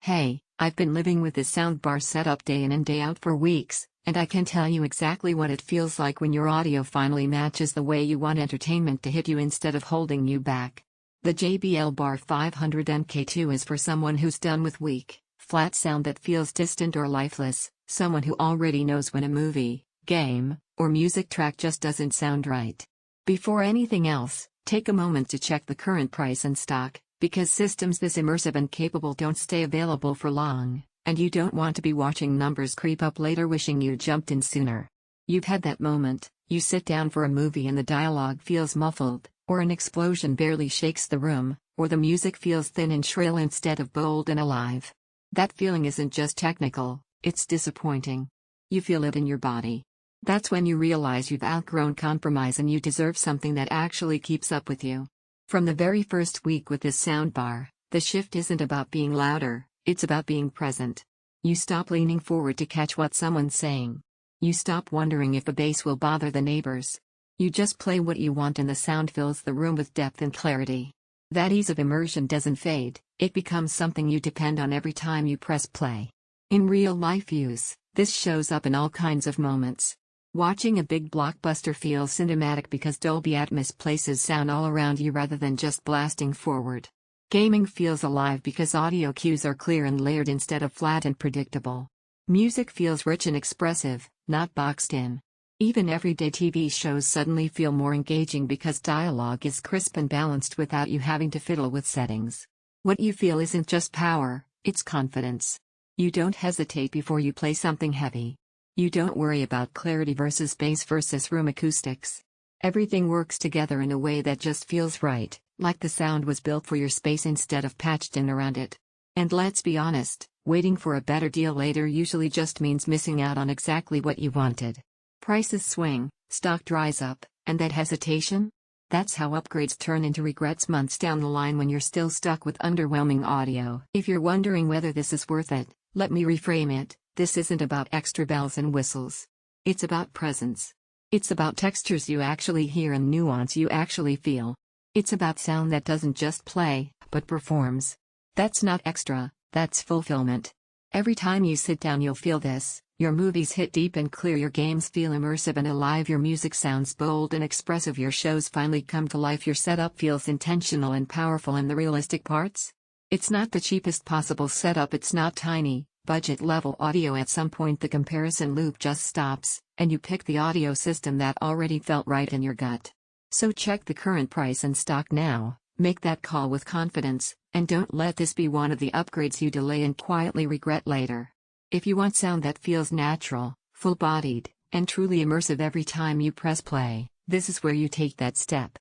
Hey, I've been living with this soundbar setup day in and day out for weeks, and I can tell you exactly what it feels like when your audio finally matches the way you want entertainment to hit you instead of holding you back. The JBL Bar 500 MK2 is for someone who's done with weak, flat sound that feels distant or lifeless, someone who already knows when a movie, game, or music track just doesn't sound right. Before anything else, take a moment to check the current price and stock, because systems this immersive and capable don't stay available for long, and you don't want to be watching numbers creep up later wishing you jumped in sooner. You've had that moment, you sit down for a movie and the dialogue feels muffled, or an explosion barely shakes the room, or the music feels thin and shrill instead of bold and alive. That feeling isn't just technical, it's disappointing. You feel it in your body. That's when you realize you've outgrown compromise and you deserve something that actually keeps up with you. From the very first week with this soundbar, the shift isn't about being louder, it's about being present. You stop leaning forward to catch what someone's saying. You stop wondering if the bass will bother the neighbors. You just play what you want and the sound fills the room with depth and clarity. That ease of immersion doesn't fade, it becomes something you depend on every time you press play. In real-life use, this shows up in all kinds of moments. Watching a big blockbuster feels cinematic because Dolby Atmos places sound all around you rather than just blasting forward. Gaming feels alive because audio cues are clear and layered instead of flat and predictable. Music feels rich and expressive, not boxed in. Even everyday TV shows suddenly feel more engaging because dialogue is crisp and balanced without you having to fiddle with settings. What you feel isn't just power, it's confidence. You don't hesitate before you play something heavy. You don't worry about clarity versus bass versus room acoustics. Everything works together in a way that just feels right, like the sound was built for your space instead of patched in around it. And let's be honest, waiting for a better deal later usually just means missing out on exactly what you wanted. Prices swing, stock dries up, and that hesitation? That's how upgrades turn into regrets months down the line when you're still stuck with underwhelming audio. If you're wondering whether this is worth it, let me reframe it. This isn't about extra bells and whistles. It's about presence. It's about textures you actually hear and nuance you actually feel. It's about sound that doesn't just play, but performs. That's not extra, that's fulfillment. Every time you sit down you'll feel this. Your movies hit deep and clear, your games feel immersive and alive, your music sounds bold and expressive, your shows finally come to life, your setup feels intentional and powerful, and the realistic parts? It's not the cheapest possible setup, it's not tiny, budget-level audio. At some point the comparison loop just stops, and you pick the audio system that already felt right in your gut. So check the current price and stock now, make that call with confidence, and don't let this be one of the upgrades you delay and quietly regret later. If you want sound that feels natural, full-bodied, and truly immersive every time you press play, this is where you take that step.